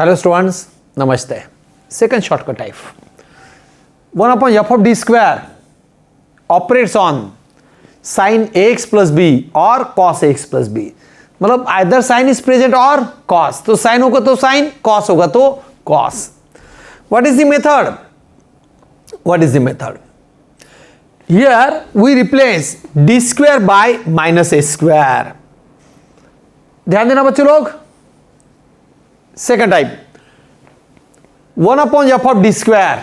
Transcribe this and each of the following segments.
Hello students, नमस्ते। Second shortcut type 1 upon f of d square operates on sin ax plus b और cos ax plus b। मतलब either sin is present or cos, तो sin होगा तो sin, cos होगा तो cos। What is the method? What is the method? Here we replace d square by minus a square। ध्यान देना बच्चों लोग। Second type 1 upon f of d square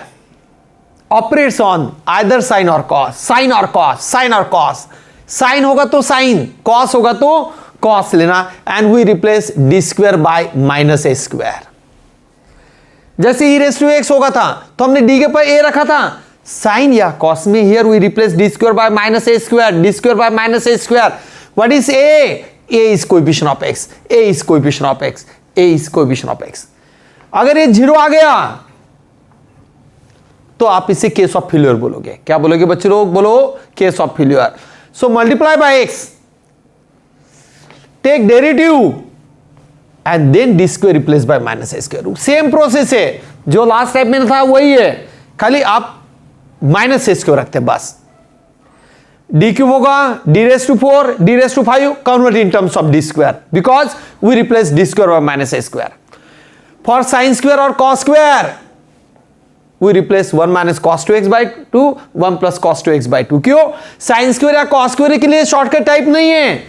operates on either sin or cos, sin or cos, sin or cos। sin होगा तो sin, cos होगा तो cos लेना, and we replace d square by minus a square। जैसे e raised to x होगा था तो हमने d के पर a रखा था, sin या cos में here we replace d square by minus a square, d square by minus a square। What is a? a is coefficient of x, a is coefficient of x, a is coefficient of x। अगर ये 0 आ गया तो आप इसे case of failure बोलोगे। क्या बोलोगे बच्चे लोग? बोलो case of failure. So multiply by x, take derivative and then D square replace by minus A square. Same process है जो लास्ट टाइप में था, वही है, खाली आप माइनस ए स्क्वायर रखते हैं बस। डी क्यूब होगा D raise to 4, D raise to 5, convert in terms of D square because we replace D square by minus A square. For sine square और cos square we replace 1 minus cos 2x by 2, 1 plus cos 2x by 2। क्यों? Sine square या cos square के लिए shortcut type नहीं है,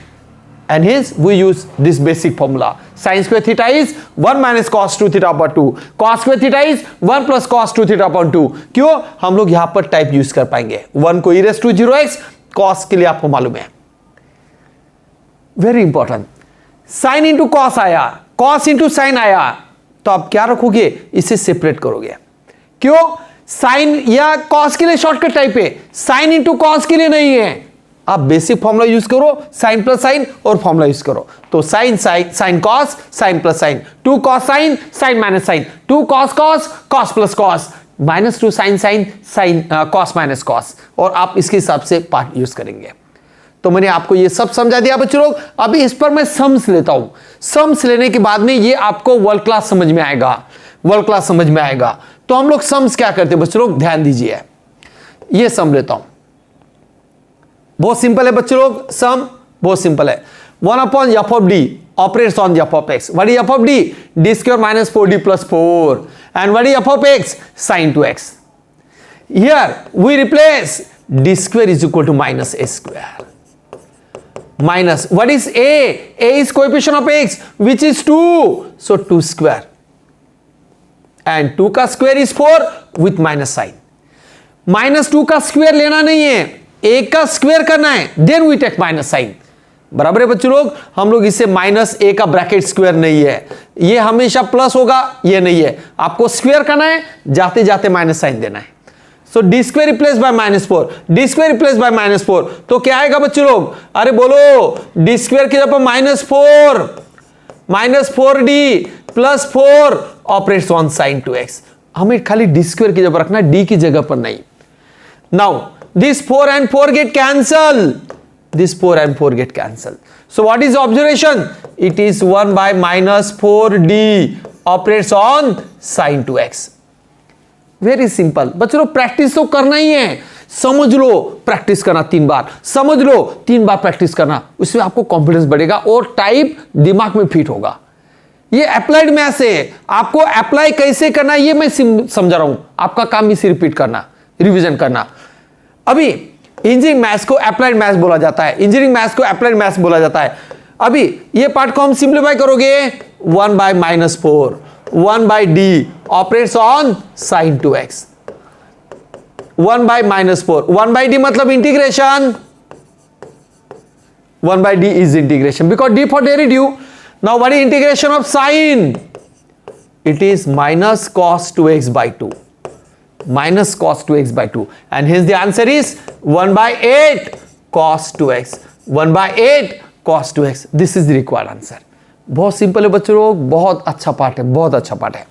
and hence we use this basic formula। sin square theta is 1 minus cos 2 theta upon 2, cos square theta is 1 plus cos 2 theta upon 2। क्यों? हम लोग यहां पर टाइप यूज कर पाएंगे। 1 को e raised to 0x, cos के लिए आपको मालूम है, very important. Sign into cos आया, कॉस इंटू साइन आया, तो आप क्या रखोगे? इसे सेपरेट करोगे। क्यों? साइन या कॉस के लिए शॉर्टकट टाइप है, साइन इंटू कॉस के लिए नहीं है। आप बेसिक फॉर्मूला यूज करो, साइन प्लस साइन, और फॉर्मूला यूज करो तो sine sine, sine cos, sine plus sine, 2 cos sine, sine minus sine, 2 cos cos, cos plus cos, -2 sine sine, sine cos minus cos, और आप इसके हिसाब से part use करेंगे। तो मैंने आपको ये सब समझा दिया बच्चों लोग। अभी इस पर मैं सम्स लेता हूं। सम्स लेने के बाद में ये आपको वर्ल्ड क्लास समझ में आएगा, वर्ल्ड क्लास समझ में आएगा। तो हम लोग सम्स क्या करते हैं बच्चों लोग? ध्यान दीजिए, ये सम लेता हूं, बहुत सिंपल है बच्चों लोग। सम बहुत सिंपल है। 1 upon f of d operates on f of x। what is f of d? d square minus 4d plus 4। and what is f of x? sin 2x। here we replace d square is equal to minus a square। minus what is a? a is coefficient of x which is 2, so 2 square, and 2 का square is 4 with minus sine. -2 का square लेना नहीं है, 1 का square करना है, then we take minus sine. बराबर है बच्चों लोग। हम लोग इसे -a का ब्रैकेट स्क्वायर नहीं है, ये हमेशा प्लस होगा, ये नहीं है। आपको स्क्वायर करना है, जाते जाते माइनस साइन देना है। So D square replace by -4, D square replace by -4, तो क्या आएगा बच्चों लोग? अरे बोलो, डी स्क्वायर की जगह -4, -4d plus 4 operates on sine 2x। हमें खाली डी स्क्वायर की जगह रखना, डी की जगह पर नहीं। Now this 4 and 4 get cancel, this 4 and 4 get cancel. So what is observation? It is 1 by -4d operates on sine 2x। Very simple बच्चों, प्रैक्टिस तो करना ही है। समझ लो, प्रैक्टिस करना 3 बार, समझ लो 3 बार प्रैक्टिस करना, उसमें आपको कॉन्फिडेंस बढ़ेगा और टाइप दिमाग में फिट होगा। ये अप्लाइड मैथ्स है, आपको अप्लाई कैसे करना ये मैं समझा रहा हूं। आपका काम इसे रिपीट करना, रिवीजन करना। अभी इंजीनियरिंग मैथ्स को अप्लाइड मैथ्स बोला जाता है, इंजीनियरिंग मैथ्स को अप्लाइड मैथ्स बोला जाता है। अभी ये पार्ट को हम सिंप्लीफाई करोगे, 1 by -4, 1 by d operates on sine 2x। 1 by -4, 1 by d मतलब integration, 1 by d is integration because d for derivative। Now what is integration of sine? It is minus cos 2x by 2, minus cos 2x by 2, and hence the answer is 1 by 8 cos 2x, 1 by 8 cos 2x। This is the required answer। बहुत simple है बच्चों लोग, बहुत अच्छा part है, बहुत अच्छा part है।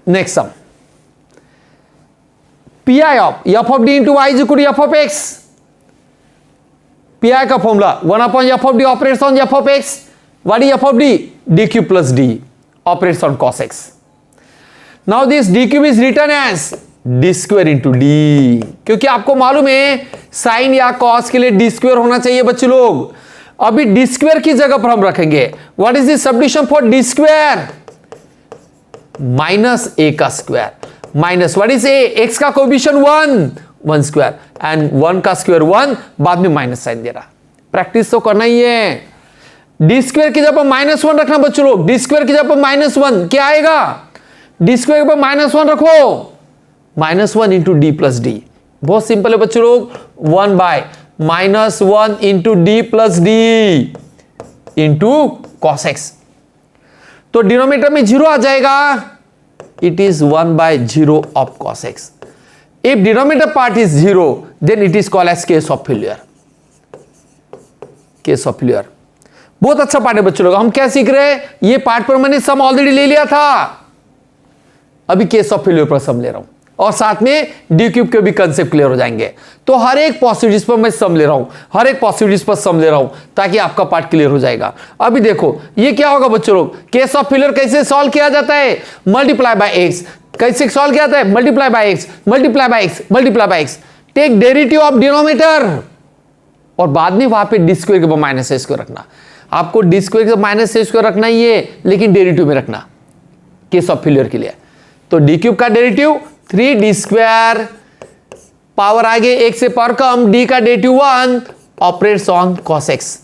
Next sum, pi of f of d into y is equal to f of x। P I का formula 1 upon f of d operates on f of x, What is f of d? d cube plus d operates on cos x. Now this d cube is written as d square into d, क्योंकि आपको मालूम है sign या cos के लिए d square होना चाहिए बच्चे लोग। अभी d स्क्वायर की जगह पर हम रखेंगे what is the substitution for d square? Minus a का square minus what is a? x का कोएफिशिएंट 1 स्क्वायर एंड 1 का स्क्वायर 1, बाद में माइनस साइन दे रहा। प्रैक्टिस तो करना ही है। डी स्क्वायर की जगह पर -1 रखना बच्चों लोग। डी स्क्वायर की जगह पर -1 क्या आएगा? डी स्क्वायर पर -1 रखो, -1 इंटू डी प्लस डी। बहुत सिंपल है बच्चों लोग, 1 by -1 into D plus D into cos x. तो डिनोमिनेटर में 0 आ जाएगा, it is 1 by 0 of cos x. If denominator part is 0 then it is called as case of failure. Case of failure बहुत अच्छा part है बच्चों लोग। हम क्या सीख रहे हैं? ये पार्ट पर मैंने सम ऑलरेडी ले लिया था, अभी केस ऑफ फेल्यूर पर सम ले रहा हूं, और साथ में डी क्यूब के भी कंसेप्ट क्लियर हो जाएंगे। तो हर एक पॉसिबिलिटीज पर मैं सम ले रहा हूं, हर एक पॉसिबिलिटीज पर सम ले रहा हूं, ताकि आपका पार्ट क्लियर हो जाएगा। अभी देखो ये क्या होगा बच्चों लोग, केस ऑफ फेल्यूर कैसे सॉल्व किया जाता है? Multiply by x. कैसे सॉल्व किया जाता है? Multiply by x, multiply by x, multiply by x. Take derivative of denominator, और बाद में वहां पे डी स्क्वायर के ऊपर माइनस ए स्क्वायर रखना। आपको डी स्क्वायर के माइनस ए स्क्वायर रखना ही है, लेकिन डेरिवेटिव में रखना केस ऑफ फेल्यूर के लिए। तो डी क्यूब का डेरिवेटिव 3d स्क्वायर, पावर आगे एक से पावर कम, डी का derivative 1 operates on cos x।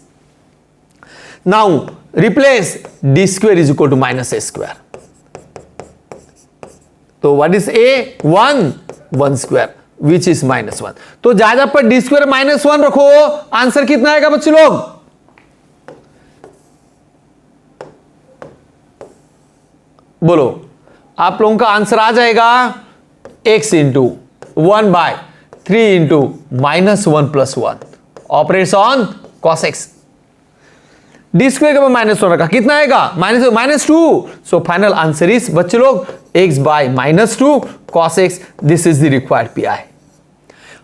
Now replace D square is equal to minus A square. तो what is A? 1 square which is -1। तो जहां पर डी स्क्वायर -1 रखो, आंसर कितना आएगा बच्चे लोग? बोलो, आप लोगों का आंसर आ जाएगा x into 1 by 3 into -1 plus 1 operates on cos x। D square के ऊपर -1 रखा, कितना आएगा? -2। सो फाइनल आंसर इज बच्चे लोग x by -2 cos x। This is the required PI.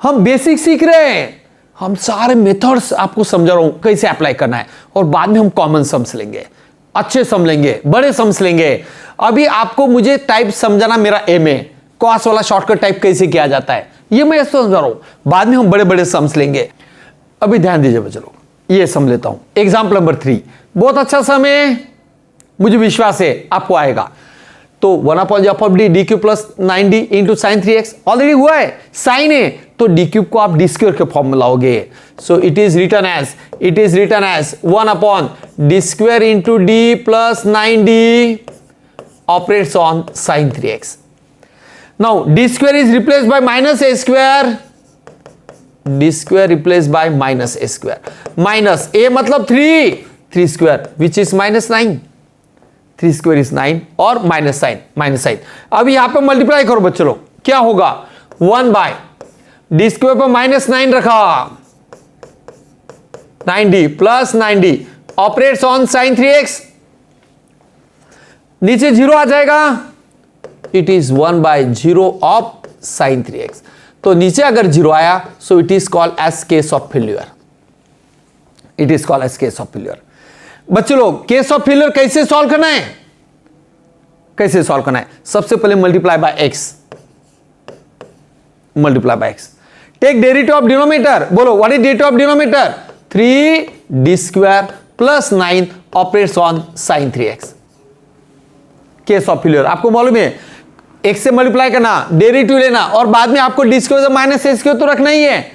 हम बेसिक सीख रहे हैं, हम सारे मेथड्स आपको समझा रहा हूं कैसे अप्लाई करना है, और बाद में हम कॉमन सम्स लेंगे, अच्छे सम लेंगे, बड़े सम्स लेंगे। अभी आपको मुझे टाइप समझाना मेरा एम है, कॉस वाला शॉर्टकट टाइप कैसे किया जाता है ये मैं समझा रहा हूं, बाद में हम बड़े बड़े सम्स लेंगे। अभी ध्यान दीजिए बच्चों लोग, ये सम लेता हूं। एग्जाम्पल नंबर 3 बहुत अच्छा सम है, मुझे विश्वास है आपको आएगा। तो 1/f D cube plus 9d into sine 3x already हुआ है, साइन है तो डी क्यूब को आप डी स्क्वायर के फॉर्म में लाओगे। So it is written as 1/d square into D plus 9d operates on sin 3x. Now d square is replaced by minus a square. d square replaced by minus a square. Minus a मतलब 3 square which is -9. 3 square is 9 और minus sign. अब यहां पे multiply करो बच्चों लोग, क्या होगा? 1 बाय डी स्क्वायर पर -9 रखा, 9d plus 9d operates on sine 3x। नीचे 0 आ जाएगा, it is 1 by 0 of sine 3x। तो नीचे अगर 0 आया so it is called as case of failure. It is called as case of failure. बच्चों लोग केस ऑफ फेल्यूर कैसे सॉल्व करना है? कैसे सॉल्व करना है? सबसे पहले multiply by x, multiply by x. Take derivative of denominator. बोलो what is derivative of denominator? 3d square plus 9 operates on sine 3x। Case of failure आपको मालूम है, x से मल्टीप्लाई करना, डेरिवेटिव लेना, और बाद में आपको D square minus A square तो रखना ही है।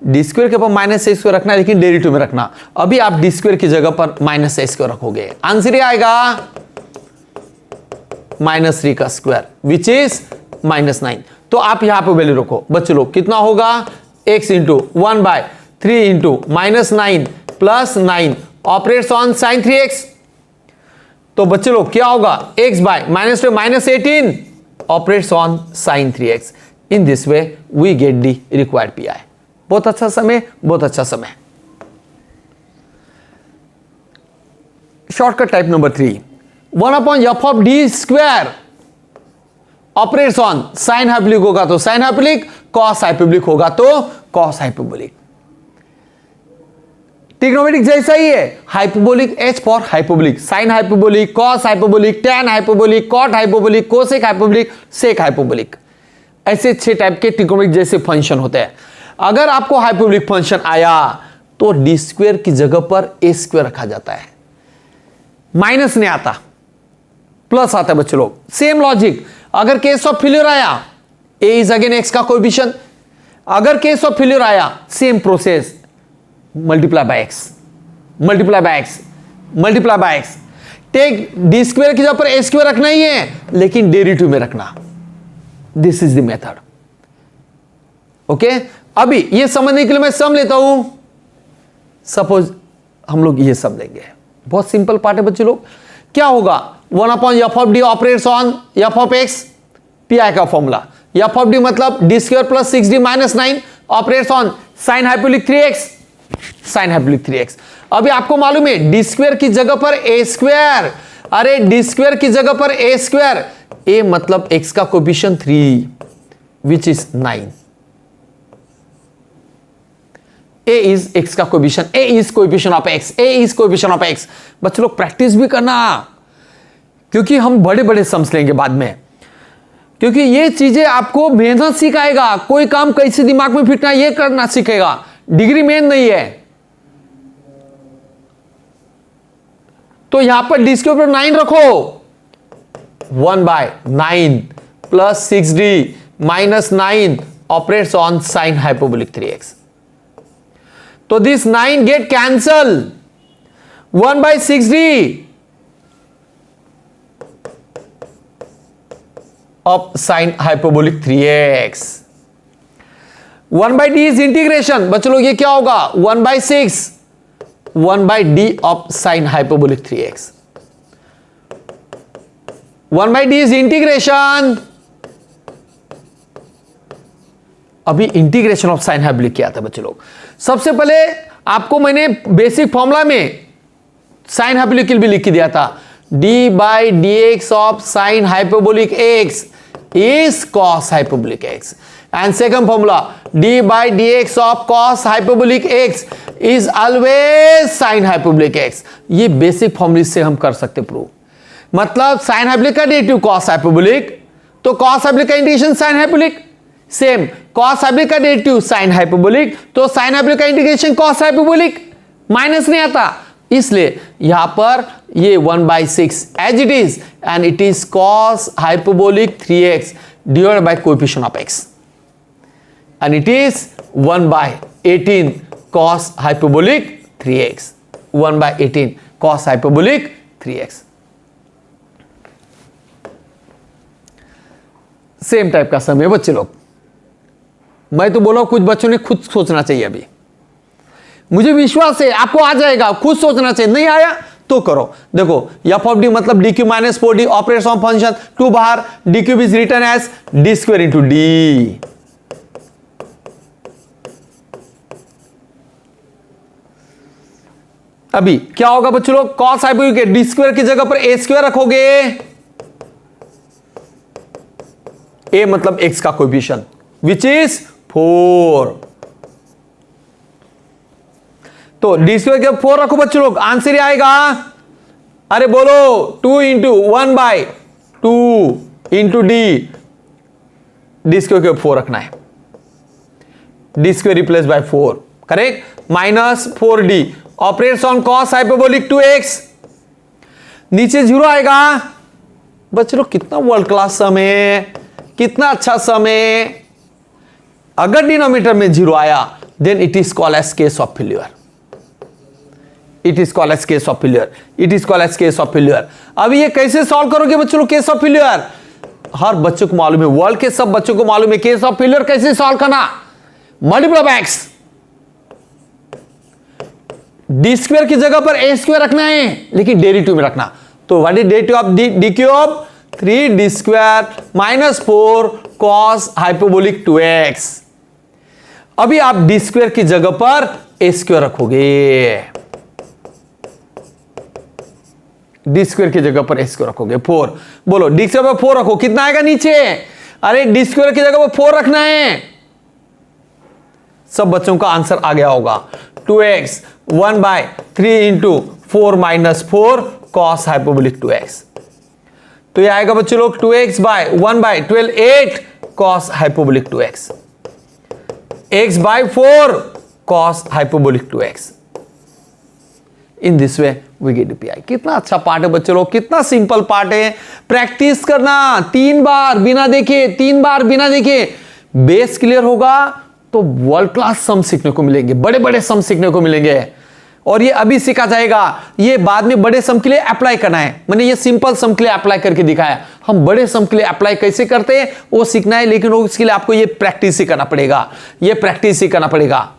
डी स्क्वायर के ऊपर माइनस ए स्क्वायर रखना है, लेकिन डेरिवेटिव में रखना। अभी आप डी स्क्वायर की जगह पर माइनस ए स्क्वायर रखोगे, आंसर ये आएगा -3 का स्क्वायर विच इज -9। तो आप यहां पर वैल्यू रखो बच्चों लोग, कितना होगा? x into 1 by 3 into -9 plus 9 operates on sine 3x। तो बच्चे लोग क्या होगा? x by -18 operates on sine 3x। In this way we get the required PI. बहुत अच्छा समय, बहुत अच्छा समय। Shortcut type number 3, 1/f square operates on sine hyperbolic होगा तो साइन हाइपरबोलिक, कॉस हाइपरबोलिक होगा तो कॉस हाइपरबोलिक। ट्रिग्नोमेट्रिक जैसा ही है, hyperbolic, H for hyperbolic, sine hyperbolic, cos hyperbolic, tan hyperbolic, cot hyperbolic, cosec hyperbolic, sec hyperbolic, ऐसे 6 type के trigonometric जैसे फंक्शन होते हैं। अगर आपको हाइपोबोलिक फंक्शन आया तो डी स्क्वायर की जगह पर ए स्क्वायर रखा जाता है, माइनस नहीं आता, प्लस आता है बच्चों लोग। सेम लॉजिक, अगर केस ऑफ फेल्यूर आया, ए इज अगेन एक्स का कोएफिशिएंट, अगर केस ऑफ फेल्यूर आया, same process, multiply by x, multiply by x, multiply by x. Take D square की जगह पर ए स्क्वायर रखना ही है, लेकिन डेरिवेटिव में रखना। This is the method. Okay, अभी ये समझने के लिए मैं सम लेता हूं। सपोज हम लोग ये सम लेंगे, बहुत सिंपल पार्ट है बच्चे लोग। क्या होगा, 1/f(d) operates on f(x), pi का फॉर्मूला। f(d) मतलब d square plus 6d minus 9 operates on sine hyperbolic 3x, sine hyperbolic 3x। अभी आपको मालूम है डी स्क्वायर की जगह पर ए स्क्वायर, अरे डी स्क्वायर की जगह पर ए स्क्वायर, ए मतलब x का coefficient 3 which is 9, a is x का coefficient, a is coefficient of x, a is coefficient of x। बच्चों लोग प्रैक्टिस भी करना, क्योंकि हम बड़े बड़े सम्स लेंगे बाद में, क्योंकि ये चीजें आपको मेहनत सिखाएगा। कोई काम कैसे दिमाग में फिटना ये करना सीखेगा, डिग्री मेन नहीं है। तो यहां पर डी स्क्वायर पर 9 रखो, 1/9 plus 6d minus 9 operates on sine hyperbolic 3x। तो this 9 get cancel, 1/6d of sine hyperbolic 3x। 1/d is integration, बच्चों लोग ये क्या होगा, 1/6 1/d of sine hyperbolic 3x। 1/d is integration। अभी इंटीग्रेशन ऑफ साइन हाइपोबोलिक क्या था बच्चों लोग, सबसे पहले आपको मैंने बेसिक फॉर्मूला में साइन हाइपोबोलिक के लिए भी लिख के दिया था, d/dx of sine hyperbolic x is cos hyperbolic x, and second formula d/dx of cos hyperbolic x is always sin hyperbolic x। ये बेसिक फॉर्मूले से हम कर सकते प्रूव, मतलब साइन हाइपोबोलिक का डेरिवेटिव cos हाइपोबोलिक, तो cos हाइपोबोलिक का integration sine hyperbolic, same cos hyperbolic का डेरिवेटिव साइन हाइपोबोलिक, तो साइन हाइपोबोलिक का इंटीग्रेशन cos हाइपोबोलिक, माइनस नहीं आता, इसलिए यहां पर ये 1/6 as it is, and it is cos hyperbolic 3x divided by coefficient of x, and it is 1/18 cos hyperbolic 3x, 1/18 cos hyperbolic 3x। Same type का सम है बच्चे लोग। मैं तो बोला कुछ बच्चों ने खुद सोचना चाहिए, अभी मुझे विश्वास है आपको आ जाएगा, खुद सोचना चाहिए, नहीं आया तो करो। देखो f(d) मतलब dq minus 4d operates on function 2 बाहर, dq is written as d square into d। अभी क्या होगा बच्चों लोग, cos हाइपोबोलिक के d स्क्वायर की जगह पर a स्क्वायर रखोगे, a मतलब x का कोएफिशिएंट विच इज 4, तो डी स्क्वायर के 4 रखो बच्चों लोग, आंसर ही आएगा। अरे बोलो 2 into 1/2 into D, D square के 4 रखना है, D square replace by 4, correct, minus 4d operates on cos hyperbolic 2x, नीचे 0 आएगा। बच्चों लोग कितना वर्ल्ड क्लास सम है, कितना अच्छा सम है। अगर डिनोमिनेटर में 0 आया then it is called as case of failure, it is called as case of failure, it is called as case of failure. अभी ये कैसे सॉल्व करोगे बच्चों लोग केस ऑफ फेल्यूर, हर बच्चों को मालूम है, वर्ल्ड के सब बच्चों को मालूम है केस ऑफ फेल्यूर कैसे सॉल्व करना, multiply by x, D square की जगह पर ए स्क्वायर रखना है, लेकिन डेरिवेटिव में रखना। तो what is derivative of D cube, 3d square minus 4 cos hyperbolic 2x। अभी आप डी स्क्वायर की जगह पर ए स्क्वायर रखोगे, डी स्क्वायर की जगह पर ए स्क्वायर रखोगे 4, बोलो डी स्क्वायर पर 4 रखो, कितना आएगा नीचे, अरे डी स्क्वायर की जगह पर 4 रखना है। सब बच्चों का आंसर आ गया होगा, 2x 1/3 into 4 minus 4 cos hyperbolic 2x। तो ये आएगा बच्चों लोग 2x by 1/12 8 cos hyperbolic 2x, x by 4 cos hyperbolic 2x। In this way we get PI. कितना अच्छा पार्ट है बच्चों लोग, कितना सिंपल पार्ट है। प्रैक्टिस करना 3 बार बिना देखे, 3 बार बिना देखे, बेस क्लियर होगा तो वर्ल्ड क्लास सम सीखने को मिलेंगे, बड़े बड़े सम सीखने को मिलेंगे। और ये अभी सीखा जाएगा, ये बाद में बड़े सम के लिए अप्लाई करना है। मैंने ये सिंपल सम के लिए अप्लाई करके दिखाया, हम बड़े सम के लिए अप्लाई कैसे करते हैं वो सीखना है, लेकिन उसके लिए आपको ये प्रैक्टिस ही करना पड़ेगा, ये प्रैक्टिस ही करना पड़ेगा।